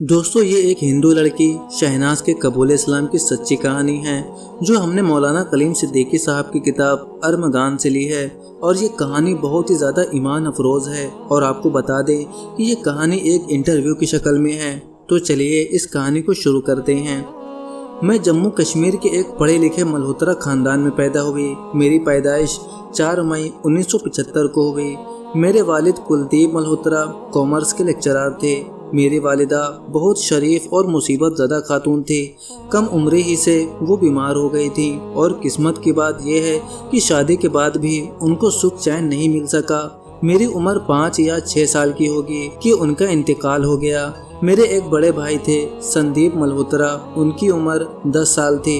दोस्तों ये एक हिंदू लड़की शहनाज के कबूल इस्लाम की सच्ची कहानी है जो हमने मौलाना कलीम सिद्दीकी साहब की किताब अरमगान से ली है। और ये कहानी बहुत ही ज़्यादा ईमान अफरोज़ है। और आपको बता दें कि ये कहानी एक इंटरव्यू की शक्ल में है। तो चलिए इस कहानी को शुरू करते हैं। मैं जम्मू कश्मीर के एक पढ़े लिखे मल्होत्रा ख़ानदान में पैदा हुई। मेरी पैदाइश 4 मई 1975 को हुई। मेरे वालिद कुलदीप मल्होत्रा कॉमर्स के लेक्चरर थे। मेरी वालिदा बहुत शरीफ और मुसीबत ज़दा खातून थी। कम उम्र ही से वो बीमार हो गई थी और किस्मत की बात यह है कि शादी के बाद भी उनको सुख चैन नहीं मिल सका। मेरी उम्र 5 या 6 साल की होगी कि उनका इंतकाल हो गया। मेरे एक बड़े भाई थे संदीप मल्होत्रा, उनकी उम्र 10 साल थी।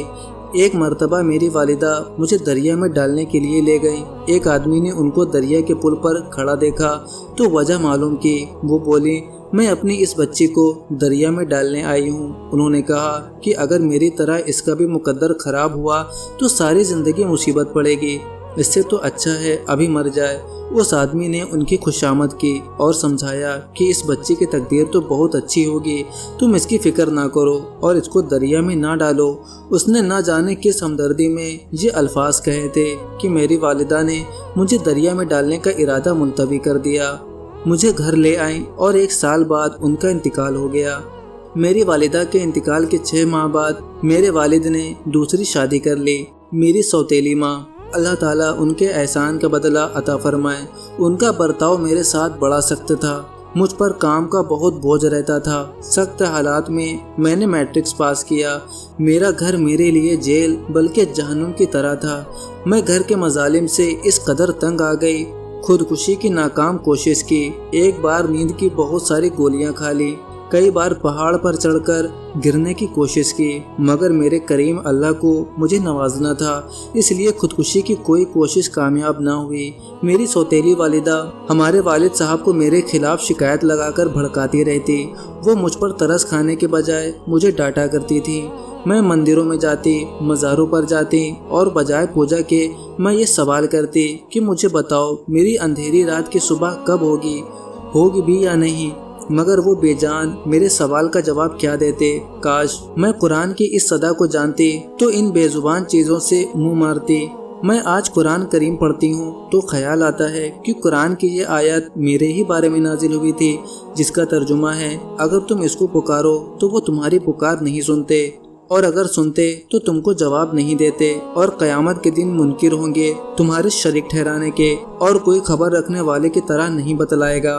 एक मर्तबा मेरी वालिदा मुझे दरिया में डालने के लिए ले गई। एक आदमी ने उनको दरिया के पुल पर खड़ा देखा तो वजह मालूम की। वो बोली, मैं अपनी इस बच्ची को दरिया में डालने आई हूँ। उन्होंने कहा कि अगर मेरी तरह इसका भी मुकद्दर ख़राब हुआ तो सारी ज़िंदगी मुसीबत पड़ेगी, इससे तो अच्छा है अभी मर जाए। उस आदमी ने उनकी खुशामद की और समझाया कि इस बच्ची की तकदीर तो बहुत अच्छी होगी, तुम इसकी फ़िक्र ना करो और इसको दरिया में ना डालो। उसने ना जाने किस हमदर्दी में ये अल्फाज कहे थे कि मेरी वालिदा ने मुझे दरिया में डालने का इरादा मुलतवी कर दिया। मुझे घर ले आई और 1 साल बाद उनका इंतकाल हो गया। मेरी वालिदा के इंतकाल के 6 माह बाद मेरे वालिद ने दूसरी शादी कर ली। मेरी सौतेली माँ, अल्लाह ताला उनके एहसान का बदला अता फरमाए। उनका बर्ताव मेरे साथ बड़ा सख्त था। मुझ पर काम का बहुत बोझ रहता था। सख्त हालात में मैंने मैट्रिक्स पास किया। मेरा घर मेरे लिए जेल बल्कि जहन्नुम की तरह था। मैं घर के मजालिम से इस कदर तंग आ गई, खुदकुशी की नाकाम कोशिश की। एक बार नींद की बहुत सारी गोलियां खा ली। कई बार पहाड़ पर चढ़कर गिरने की कोशिश की, मगर मेरे करीम अल्लाह को मुझे नवाजना था, इसलिए खुदकुशी की कोई कोशिश कामयाब ना हुई। मेरी सौतेली वालिदा हमारे वालिद साहब को मेरे खिलाफ शिकायत लगाकर भड़काती रहती। वो मुझ पर तरस खाने के बजाय मुझे डांटा करती थी। मैं मंदिरों में जाती, मज़ारों पर जाती और बजाय पूजा के मैं ये सवाल करती कि मुझे बताओ मेरी अंधेरी रात की सुबह कब होगी भी या नहीं। मगर वो बेजान मेरे सवाल का जवाब क्या देते। काश मैं कुरान की इस सदा को जानती तो इन बेजुबान चीज़ों से मुंह मारती। मैं आज कुरान करीम पढ़ती हूँ तो ख्याल आता है कि कुरान की ये आयत मेरे ही बारे में नाजिल हुई थी, जिसका तर्जुमा है, अगर तुम इसको पुकारो तो वो तुम्हारी पुकार नहीं सुनते, और अगर सुनते तो तुमको जवाब नहीं देते, और क़यामत के दिन मुनकिर होंगे तुम्हारे शरीक ठहराने के, और कोई खबर रखने वाले की तरह नहीं बतलाएगा।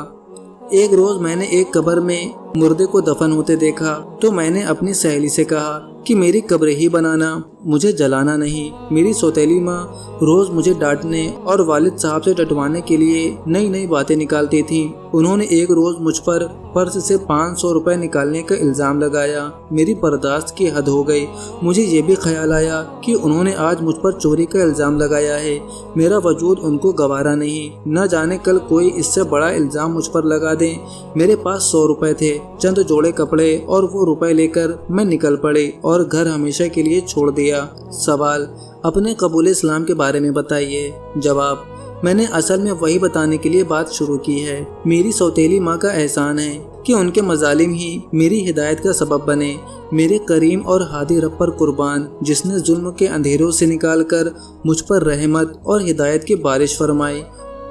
एक रोज़ मैंने एक कब्र में मुर्दे को दफन होते देखा तो मैंने अपनी सहेली से कहा कि मेरी कब्र ही बनाना, मुझे जलाना नहीं। मेरी सौतेली माँ रोज़ मुझे डांटने और वालिद साहब से डटवाने के लिए नई नई बातें निकालती थी। उन्होंने एक रोज़ मुझ पर पर्स से 500 रुपये निकालने का इल्ज़ाम लगाया। मेरी बर्दाश्त की हद हो गई। मुझे ये भी ख्याल आया कि उन्होंने आज मुझ पर चोरी का इल्ज़ाम लगाया है। मेरा वजूद उनको गवारा नहीं, न जाने कल कोई इससे बड़ा इल्ज़ाम मुझ पर लगा दें। मेरे पास 100 रुपये थे, चंद जोड़े कपड़े और वो रुपए लेकर मैं निकल पड़े और घर हमेशा के लिए छोड़ दिया। सवाल, अपने कबूल इस्लाम के बारे में बताइए। जवाब, मैंने असल में वही बताने के लिए बात शुरू की है। मेरी सौतेली माँ का एहसान है कि उनके मजालिम ही मेरी हिदायत का सबब बने। मेरे करीम और हादी रब पर कुर्बान, जिसने जुल्म के अंधेरों से निकाल कर मुझ पर रहमत और हिदायत की बारिश फरमाई।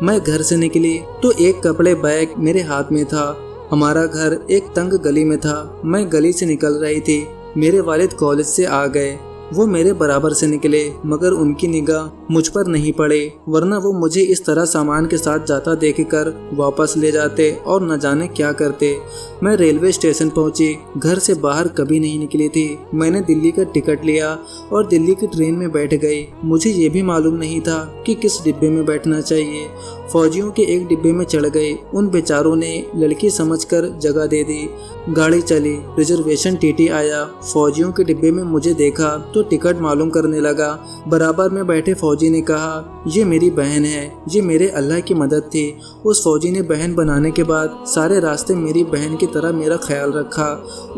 मैं घर से निकली तो एक कपड़े बैग मेरे हाथ में था। हमारा घर एक तंग गली में था। मैं गली से निकल रही थी। मेरे वालिद कॉलेज से आ गए। वो मेरे बराबर से निकले, मगर उनकी निगाह मुझ पर नहीं पड़े, वरना वो मुझे इस तरह सामान के साथ जाता देखकर वापस ले जाते और न जाने क्या करते। मैं रेलवे स्टेशन पहुंची। घर से बाहर कभी नहीं निकली थी। मैंने दिल्ली का टिकट लिया और दिल्ली की ट्रेन में बैठ गई। मुझे ये भी मालूम नहीं था कि किस डिब्बे में बैठना चाहिए। फौजियों के एक डिब्बे में चढ़ गई। उन बेचारों ने लड़की समझकर जगह दे दी। गाड़ी चली। रिजर्वेशन टीटी आया। फौजियों के डिब्बे में मुझे देखा तो टिकट मालूम करने लगा। बराबर में बैठे फौजी ने कहा, ये मेरी बहन है। ये मेरे अल्लाह की मदद थी। उस फौजी ने बहन बनाने के बाद सारे रास्ते मेरी बहन की तरह मेरा ख्याल रखा।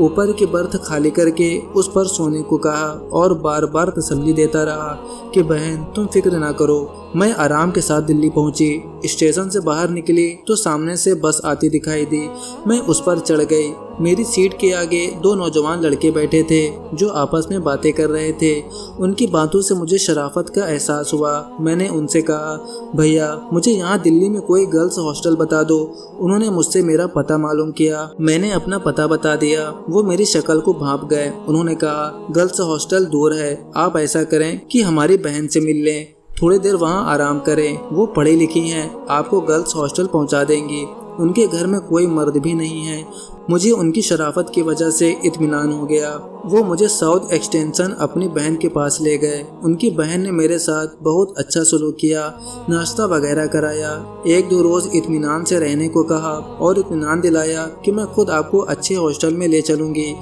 ऊपर की बर्थ खाली करके उस पर सोने को कहा और बार बार तसल्ली देता रहा कि बहन तुम फिक्र ना करो। मैं आराम के साथ दिल्ली पहुंची स्टेशन से बाहर निकली तो सामने से बस आती दिखाई दी। मैं उस पर चढ़ गई। मेरी सीट के आगे 2 नौजवान लड़के बैठे थे जो आपस में बातें कर रहे थे। उनकी बातों से मुझे शराफत का एहसास हुआ। मैंने उनसे कहा, भैया मुझे यहाँ दिल्ली में कोई गर्ल्स हॉस्टल बता दो। उन्होंने मुझसे मेरा पता मालूम किया। मैंने अपना पता बता दिया। वो मेरी शक्ल को भांप गए। उन्होंने कहा, गर्ल्स हॉस्टल दूर है, आप ऐसा करें कि हमारी बहन से मिल लें, थोड़ी देर वहाँ आराम करें, वो पढ़ी लिखी हैं, आपको गर्ल्स हॉस्टल पहुँचा देंगी। उनके घर में कोई मर्द भी नहीं है। मुझे उनकी शराफत की वजह से इत्मीनान हो गया। वो मुझे साउथ एक्सटेंशन अपनी बहन के पास ले गए। उनकी बहन ने मेरे साथ बहुत अच्छा सलूक किया, नाश्ता वगैरह कराया, 1-2 रोज़ इत्मीनान से रहने को कहा और इत्मीनान दिलाया कि मैं खुद आपको अच्छे हॉस्टल में ले चलूँगी।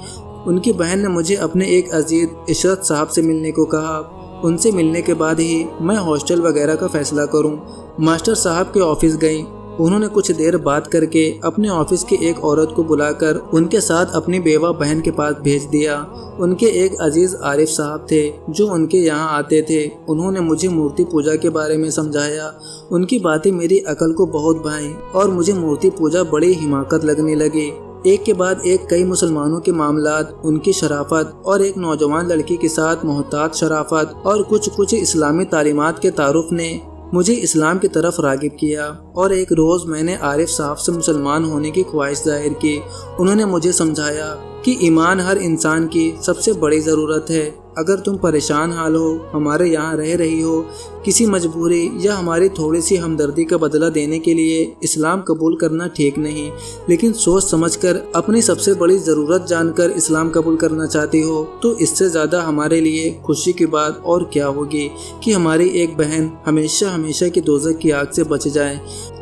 उनकी बहन ने मुझे अपने एक अजीज इशरत साहब से मिलने को कहा। उनसे मिलने के बाद ही मैं हॉस्टल वगैरह का फैसला करूं। मास्टर साहब के ऑफिस गई। उन्होंने कुछ देर बात करके अपने ऑफिस की एक औरत को बुलाकर उनके साथ अपनी बेवा बहन के पास भेज दिया। उनके एक अजीज आरिफ साहब थे जो उनके यहाँ आते थे। उन्होंने मुझे मूर्ति पूजा के बारे में समझाया। उनकी बातें मेरी अकल को बहुत भाईं और मुझे मूर्ति पूजा बड़ी हिमाकत लगने लगी। एक के बाद एक कई मुसलमानों के मामलात, उनकी शराफत और एक नौजवान लड़की के साथ मोहतात शराफत और कुछ इस्लामी तालीमात के तारुफ ने मुझे इस्लाम की तरफ रागिब किया। और एक रोज़ मैंने आरिफ साहब से मुसलमान होने की ख्वाहिश जाहिर की। उन्होंने मुझे समझाया कि ईमान हर इंसान की सबसे बड़ी ज़रूरत है। अगर तुम परेशान हाल हो, हमारे यहाँ रह रही हो, किसी मजबूरी या हमारी थोड़ी सी हमदर्दी का बदला देने के लिए इस्लाम कबूल करना ठीक नहीं, लेकिन सोच समझकर अपनी सबसे बड़ी ज़रूरत जानकर इस्लाम कबूल करना चाहती हो, तो इससे ज़्यादा हमारे लिए खुशी की बात और क्या होगी कि हमारी एक बहन हमेशा हमेशा की दोज़ख की आग से बच जाए।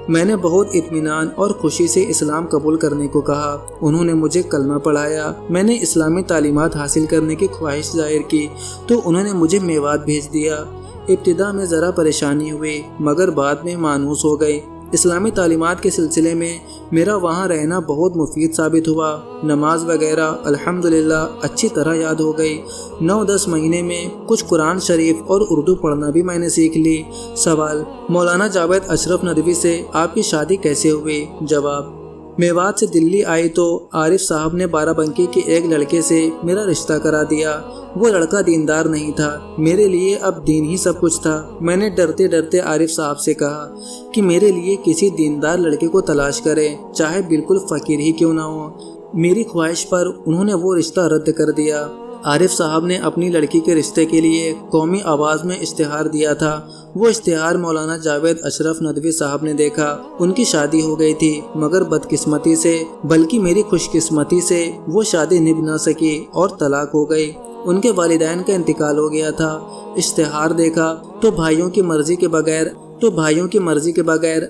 मैंने बहुत इत्मीनान और खुशी से इस्लाम कबूल करने को कहा। उन्होंने मुझे कलमा पढ़ाया। मैंने इस्लामी तालीमात हासिल करने की ख्वाहिश जाहिर की तो उन्होंने मुझे मेवात भेज दिया। इब्तिदा में ज़रा परेशानी हुई मगर बाद में मानूस हो गई। इस्लामी तालीमात के सिलसिले में मेरा वहाँ रहना बहुत मुफीद साबित हुआ। नमाज वगैरह अल्हम्दुलिल्लाह अच्छी तरह याद हो गई। 9-10 महीने में कुछ कुरान शरीफ और उर्दू पढ़ना भी मैंने सीख ली। सवाल, मौलाना जावेद अशरफ नदवी से आपकी शादी कैसे हुई? जवाब, मेवात से दिल्ली आई तो आरिफ साहब ने बाराबंकी के एक लड़के से मेरा रिश्ता करा दिया। वो लड़का दीनदार नहीं था। मेरे लिए अब दीन ही सब कुछ था। मैंने डरते डरते आरिफ साहब से कहा कि मेरे लिए किसी दीनदार लड़के को तलाश करें, चाहे बिल्कुल फ़कीर ही क्यों ना हो। मेरी ख्वाहिश पर उन्होंने वो रिश्ता रद्द कर दिया। आरिफ साहब ने अपनी लड़की के रिश्ते के लिए कौमी आवाज़ में इश्तिहार दिया था। वो इश्तिहार मौलाना जावेद अशरफ नदवी साहब ने देखा। उनकी शादी हो गई थी मगर बदकिस्मती से, बल्कि मेरी खुशकिस्मती से वो शादी निभ ना सकी और तलाक हो गई। उनके वालिदैन का इंतकाल हो गया था। इश्तिहार देखा तो भाइयों की मर्जी के बगैर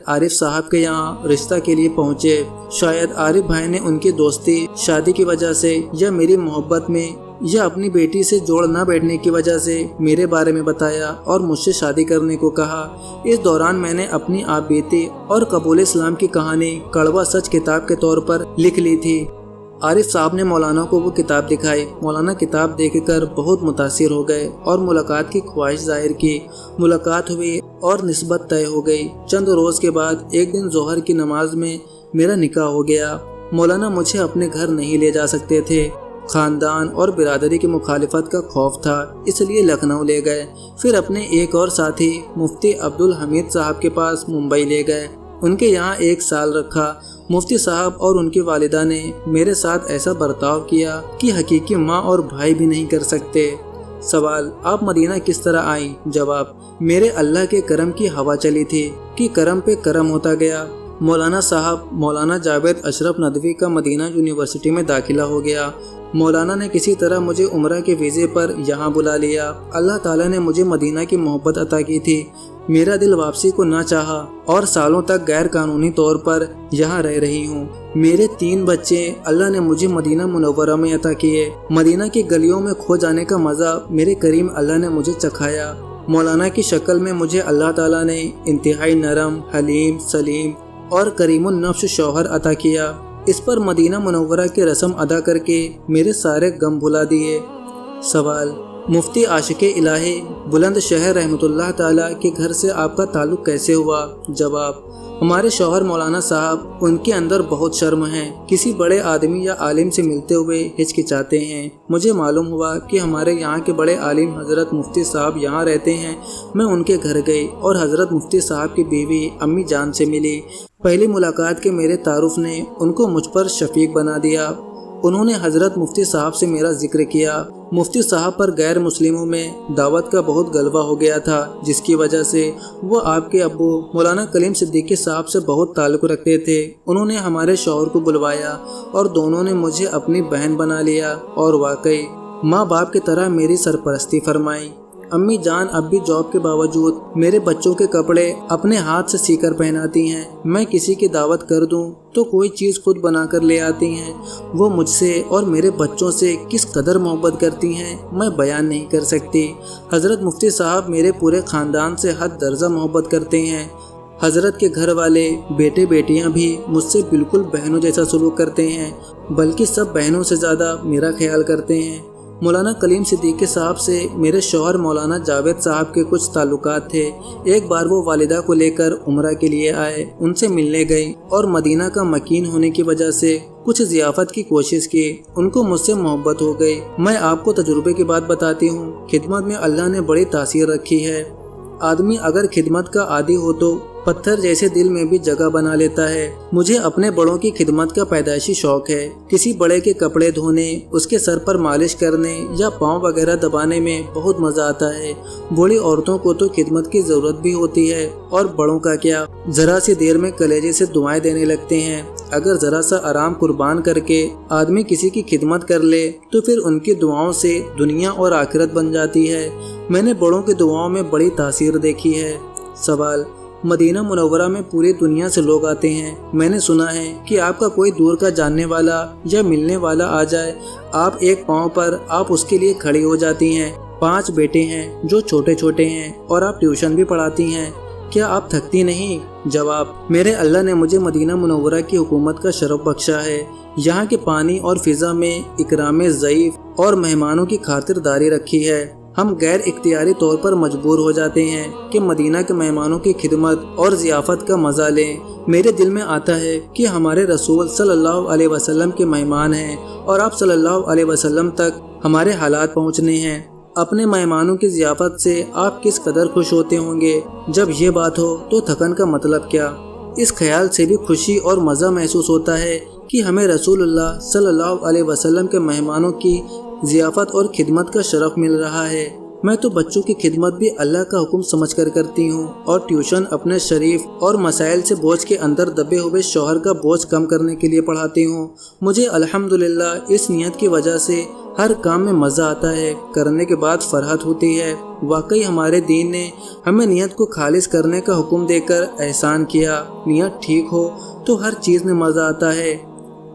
आरिफ साहब के यहाँ रिश्ता के लिए पहुँचे। शायद आरिफ भाई ने उनकी दोस्ती शादी की वजह से या मेरी मोहब्बत में या अपनी बेटी से जोड़ ना बैठने की वजह से मेरे बारे में बताया और मुझसे शादी करने को कहा। इस दौरान मैंने अपनी आप बीती और कबूल इस्लाम की कहानी कड़वा सच किताब के तौर पर लिख ली थी। आरिफ साहब ने मौलाना को वो किताब दिखाई। मौलाना किताब देखकर बहुत मुतासिर हो गए और मुलाकात की ख्वाहिश जाहिर की। मुलाकात हुई और निस्बत तय हो गई। चंद रोज़ के बाद एक दिन जोहर की नमाज में मेरा निकाह हो गया। मौलाना मुझे अपने घर नहीं ले जा सकते थे। खानदान और बिरादरी की मुखालिफत का खौफ था, इसलिए लखनऊ ले गए। फिर अपने एक और साथी मुफ्ती अब्दुल हमीद साहब के पास मुंबई ले गए। उनके यहाँ 1 साल रखा। मुफ्ती साहब और उनकी वालिदा ने मेरे साथ ऐसा बर्ताव किया कि हकीकी माँ और भाई भी नहीं कर सकते। सवाल, आप मदीना किस तरह आई? जवाब, मेरे अल्लाह के करम की हवा चली थी कि करम पे करम होता गया। मौलाना साहब मौलाना जावेद अशरफ नदवी का मदीना यूनिवर्सिटी में दाखिला हो गया। मौलाना ने किसी तरह मुझे उम्रा के वीज़े पर यहाँ बुला लिया। अल्लाह ताला ने मुझे मदीना की मोहब्बत अता की थी। मेरा दिल वापसी को ना चाहा और सालों तक गैर कानूनी तौर पर यहाँ रह रही हूँ। मेरे 3 बच्चे अल्लाह ने मुझे मदीना मुनव्वरा में अता किए। मदीना की गलियों में खो जाने का मज़ा मेरे करीम अल्लाह ने मुझे चखाया। मौलाना की शक्ल में मुझे अल्लाह ताला ने इंतहाई नरम, हलीम, सलीम और करीमुन नफ्स शौहर अता किया। इस पर मदीना मुनव्वरा की रस्म अदा करके मेरे सारे गम भुला दिए। सवाल, मुफ्ती आशिक इलाही बुलंद शहर रहमतुल्लाह ताला के घर से आपका ताल्लुक़ कैसे हुआ? जवाब, हमारे शौहर मौलाना साहब, उनके अंदर बहुत शर्म है, किसी बड़े आदमी या आलिम से मिलते हुए हिचकिचाते हैं। मुझे मालूम हुआ कि हमारे यहाँ के बड़े आलिम हज़रत मुफ्ती साहब यहाँ रहते हैं। मैं उनके घर गई और हज़रत मुफ्ती साहब की बीवी अम्मी जान से मिली। पहली मुलाकात के मेरे तारुफ ने उनको मुझ पर शफीक बना दिया। उन्होंने हज़रत मुफ्ती साहब से मेरा जिक्र किया। मुफ्ती साहब पर गैर मुस्लिमों में दावत का बहुत गलबा हो गया था, जिसकी वजह से वो आपके अब्बू मौलाना कलीम सिद्दीकी साहब से बहुत ताल्लुक़ रखते थे। उन्होंने हमारे शौहर को बुलवाया और दोनों ने मुझे अपनी बहन बना लिया और वाकई माँ बाप की तरह मेरी सरपरस्ती फरमाई। अम्मी जान अब भी जॉब के बावजूद मेरे बच्चों के कपड़े अपने हाथ से सीकर पहनाती हैं। मैं किसी की दावत कर दूं तो कोई चीज़ खुद बनाकर ले आती हैं। वो मुझसे और मेरे बच्चों से किस कदर मोहब्बत करती हैं मैं बयान नहीं कर सकती। हज़रत मुफ्ती साहब मेरे पूरे ख़ानदान से हद दर्जा मोहब्बत करते हैं। हज़रत के घर वाले बेटे बेटियां भी मुझसे बिल्कुल बहनों जैसा सलूक करते हैं, बल्कि सब बहनों से ज़्यादा मेरा ख्याल करते हैं। मौलाना कलीम सिद्दीकी साहब से मेरे शौहर मौलाना जावेद साहब के कुछ ताल्लुकात थे। एक बार वो वालिदा को लेकर उम्रा के लिए आए, उनसे मिलने गई और मदीना का मकीन होने की वजह से कुछ ज़ियाफ़त की कोशिश की। उनको मुझसे मोहब्बत हो गई। मैं आपको तजुर्बे की बात बताती हूँ। खिदमत में अल्लाह ने बड़ी तासीर रखी है। आदमी अगर खिदमत का आदी हो तो पत्थर जैसे दिल में भी जगह बना लेता है। मुझे अपने बड़ों की खिदमत का पैदाइशी शौक है। किसी बड़े के कपड़े धोने, उसके सर पर मालिश करने या पाँव वगैरह दबाने में बहुत मज़ा आता है। बूढ़ी औरतों को तो खिदमत की ज़रूरत भी होती है और बड़ों का क्या, ज़रा सी देर में कलेजे से दुआएं देने लगते हैं। अगर ज़रा सा आराम कुर्बान करके आदमी किसी की खिदमत कर ले तो फिर उनकी दुआओं से दुनिया और आखिरत बन जाती है। मैंने बड़ों की दुआओं में बड़ी तासीर देखी है। सवाल, मदीना मुनव्वरा में पूरी दुनिया से लोग आते हैं। मैंने सुना है कि आपका कोई दूर का जानने वाला या मिलने वाला आ जाए, आप एक पाँव पर आप उसके लिए खड़ी हो जाती हैं। 5 बेटे हैं जो छोटे छोटे हैं और आप ट्यूशन भी पढ़ाती हैं। क्या आप थकती नहीं? जवाब, मेरे अल्लाह ने मुझे मदीना मुनव्वरा की हुकूमत का शरफ बख्शा है। यहाँ के पानी और फिज़ा में इकरामे ज़ईफ़ और मेहमानों की खातिरदारी रखी है। हम गैर इख्तियारी तौर पर मजबूर हो जाते हैं कि मदीना के मेहमानों की खिदमत और ज़ियाफ़त का मज़ा लें। मेरे दिल में आता है कि हमारे रसूल सल्लल्लाहु अलैहि वसल्लम के मेहमान हैं और आप सल्लल्लाहु अलैहि वसल्लम तक हमारे हालात पहुँचने हैं। अपने मेहमानों की ज़ियाफ़त से आप किस कदर खुश होते होंगे। जब ये बात हो तो थकन का मतलब क्या? इस ख्याल से भी खुशी और मज़ा महसूस होता है कि हमें रसूलुल्लाह सल्लल्लाहु अलैहि वसल्लम के मेहमानों की ज़ियाफ़त और खिदमत का शरफ मिल रहा है। मैं तो बच्चों की खिदमत भी अल्लाह का हुक्म समझकर करती हूँ और ट्यूशन अपने शरीफ और मसाइल से बोझ के अंदर दबे हुए शौहर का बोझ कम करने के लिए पढ़ाती हूँ। मुझे अल्हम्दुलिल्लाह इस नियत की वजह से हर काम में मज़ा आता है, करने के बाद फरहत होती है। वाकई हमारे दीन ने हमें नियत को खालिस करने का हुक्म देकर एहसान किया। नियत ठीक हो तो हर चीज़ में मज़ा आता है।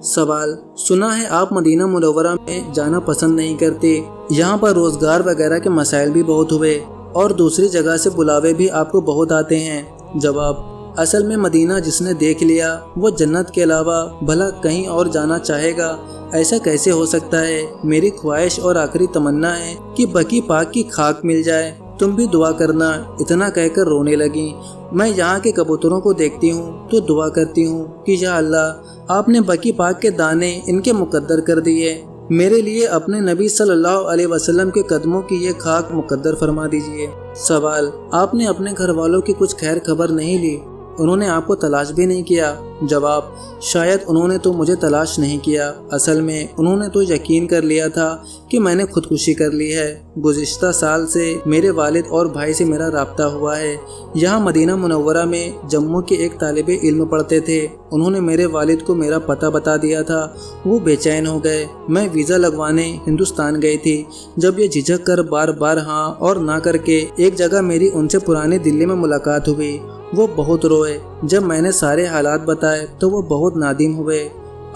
सवाल, सुना है आप मदीना मुनव्वरा में जाना पसंद नहीं करते। यहाँ पर रोज़गार वगैरह के मसाइल भी बहुत हुए और दूसरी जगह से बुलावे भी आपको बहुत आते हैं। जवाब, असल में मदीना जिसने देख लिया वो जन्नत के अलावा भला कहीं और जाना चाहेगा? ऐसा कैसे हो सकता है? मेरी ख्वाहिश और आखिरी तमन्ना है कि बकी पाक की खाक मिल जाए। तुम भी दुआ करना। इतना कहकर रोने लगी। मैं यहाँ के कबूतरों को देखती हूँ तो दुआ करती हूँ कि या अल्लाह, आपने बकी पाक के दाने इनके मुकद्दर कर दिए। मेरे लिए अपने नबी सल्लल्लाहु अलैहि वसल्लम के कदमों की ये खाक मुकद्दर फरमा दीजिए। सवाल, आपने अपने घर वालों की कुछ खैर खबर नहीं ली? उन्होंने आपको तलाश भी नहीं किया? जवाब, शायद उन्होंने तो मुझे तलाश नहीं किया। असल में उन्होंने तो यकीन कर लिया था कि मैंने खुदकुशी कर ली है। गुज़िश्ता साल से मेरे वालिद और भाई से मेरा राब्ता हुआ है। यहाँ मदीना मुनव्वरा में जम्मू के एक तालिबे इल्म पढ़ते थे। उन्होंने मेरे वालिद को मेरा पता बता दिया था। वो बेचैन हो गए। मैं वीज़ा लगवाने हिंदुस्तान गई थी। जब ये झिझक कर बार बार हाँ और ना करके एक जगह मेरी उनसे पुरानी दिल्ली में मुलाकात हुई। वो बहुत रोए। जब मैंने सारे हालात बताए तो वो बहुत नादिम हुए।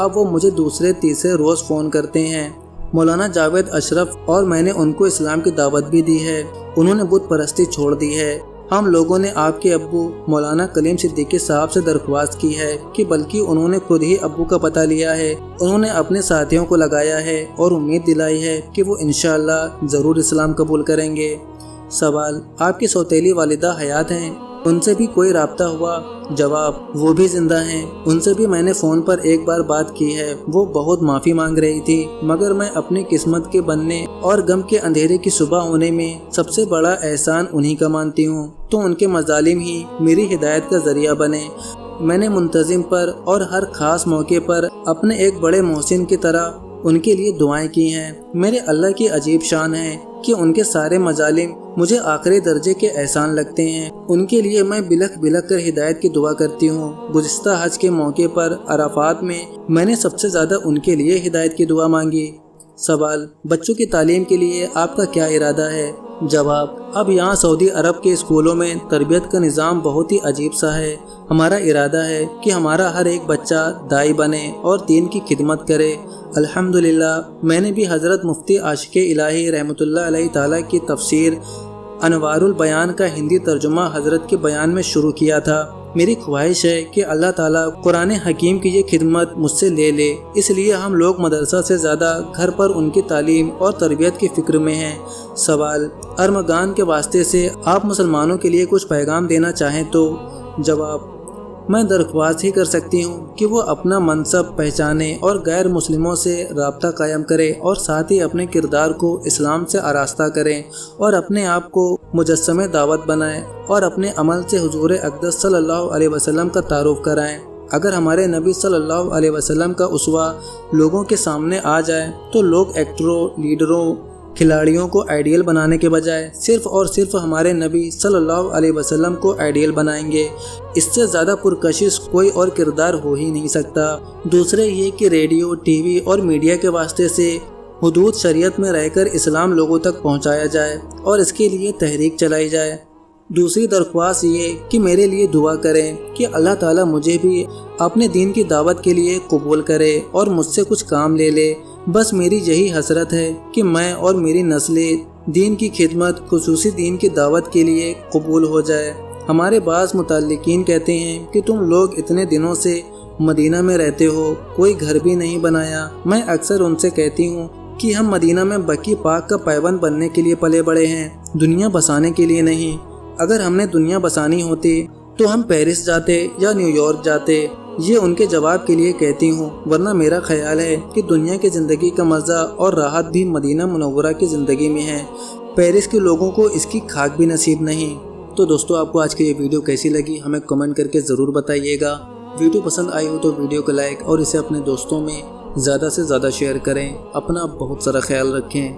अब वो मुझे दूसरे तीसरे रोज़ फ़ोन करते हैं। मौलाना जावेद अशरफ और मैंने उनको इस्लाम की दावत भी दी है। उन्होंने बुत परस्ती छोड़ दी है। हम लोगوں نے آپ کے ابو مولانا کلیم صدیقی صاحب سے درخواست کی ہے کہ بلکہ انہوں نے خود ہی ابو کا پتہ لیا ہے، انہوں نے اپنے ساتھیوں کو لگایا ہے اور امید دلائی ہے کہ وہ انشاءاللہ ضرور اسلام قبول کریں گے۔ سوال: آپ کی سوتیلی والدہ حیات ہیں؟ ان سے بھی کوئی رابطہ ہوا؟ جواب: وہ بھی زندہ ہیں، ان سے بھی میں نے فون پر ایک بار بات کی ہے۔ وہ بہت معافی مانگ رہی تھی، مگر میں اپنی قسمت کے بننے اور غم کے اندھیرے کی صبح ہونے میں سب سے بڑا احسان انہی کا مانتی ہوں، تو ان کے مظالم ہی میری ہدایت کا ذریعہ بنے۔ میں نے منتظم پر اور ہر خاص موقع پر اپنے ایک بڑے محسن کی طرح ان کے لیے دعائیں کی ہیں۔ میرے اللہ کی عجیب شان ہے کہ ان کے سارے مظالم مجھے آخری درجے کے احسان لگتے ہیں۔ ان کے لیے میں بلکھ بلکھ کر ہدایت کی دعا کرتی ہوں۔ گزشتہ حج کے موقع پر عرفات میں نے سب سے زیادہ ان کے لیے ہدایت کی دعا مانگی۔ سوال: بچوں کی تعلیم کے لیے آپ کا کیا ارادہ ہے؟ جواب: اب یہاں سعودی عرب کے اسکولوں میں تربیت کا نظام بہت ہی عجیب سا ہے۔ ہمارا ارادہ ہے کہ ہمارا ہر ایک بچہ داعی بنے اور دین کی خدمت کرے۔ الحمدللہ میں نے بھی حضرت مفتی عاشق الہی رحمۃ اللہ علیہ تعالیٰ کی تفسیر انوار البیان کا ہندی ترجمہ حضرت کے بیان میں شروع کیا تھا۔ میری خواہش ہے کہ اللہ تعالیٰ قرآن حکیم کی یہ خدمت مجھ سے لے لے، اس لیے ہم لوگ مدرسہ سے زیادہ گھر پر ان کی تعلیم اور تربیت کی فکر میں ہیں۔ سوال: ارمغان کے واسطے سے آپ مسلمانوں کے لیے کچھ پیغام دینا چاہیں تو؟ جواب: میں درخواست ہی کر سکتی ہوں کہ وہ اپنا منصب پہچانے اور غیر مسلموں سے رابطہ قائم کرے اور ساتھ ہی اپنے کردار کو اسلام سے آراستہ کریں اور اپنے آپ کو مجسمہ دعوت بنائیں اور اپنے عمل سے حضور اقدس صلی اللہ علیہ وسلم کا تعارف کرائیں۔ اگر ہمارے نبی صلی اللہ علیہ وسلم کا اسوہ لوگوں کے سامنے آ جائے تو لوگ ایکٹروں، لیڈروں، کھلاڑیوں کو آئیڈیل بنانے کے بجائے صرف اور صرف ہمارے نبی صلی اللہ علیہ وسلم کو آئیڈیل بنائیں گے۔ اس سے زیادہ پرکشش کوئی اور کردار ہو ہی نہیں سکتا۔ دوسرے یہ کہ ریڈیو، ٹی وی اور میڈیا کے واسطے سے حدود شریعت میں رہ کر اسلام لوگوں تک پہنچایا جائے اور اس کے لیے تحریک چلائی جائے۔ دوسری درخواست یہ کہ میرے لیے دعا کریں کہ اللہ تعالیٰ مجھے بھی اپنے دین کی دعوت کے لیے قبول کرے اور مجھ سے کچھ کام لے لے۔ بس میری یہی حسرت ہے کہ میں اور میری نسلیں دین کی خدمت، خصوصی دین کی دعوت کے لیے قبول ہو جائے۔ ہمارے بعض متعلقین کہتے ہیں کہ تم لوگ اتنے دنوں سے مدینہ میں رہتے ہو، کوئی گھر بھی نہیں بنایا۔ میں اکثر ان سے کہتی ہوں کہ ہم مدینہ میں بقی پاک کا پیوند بننے کے لیے پلے بڑے ہیں، دنیا بسانے کے لیے نہیں۔ اگر ہم نے دنیا بسانی ہوتی تو ہم پیرس جاتے یا نیو یارک جاتے۔ یہ ان کے جواب کے لیے کہتی ہوں، ورنہ میرا خیال ہے کہ دنیا کی زندگی کا مزہ اور راحت بھی مدینہ منورہ کی زندگی میں ہے۔ پیرس کے لوگوں کو اس کی کھاک بھی نصیب نہیں۔ تو دوستو، آپ کو آج کی یہ ویڈیو کیسی لگی ہمیں کمنٹ کر کے ضرور بتائیے گا۔ ویڈیو پسند آئی ہو تو ویڈیو کو لائک اور اسے اپنے دوستوں میں زیادہ سے زیادہ شیئر کریں۔ اپنا بہت سارا خیال رکھیں۔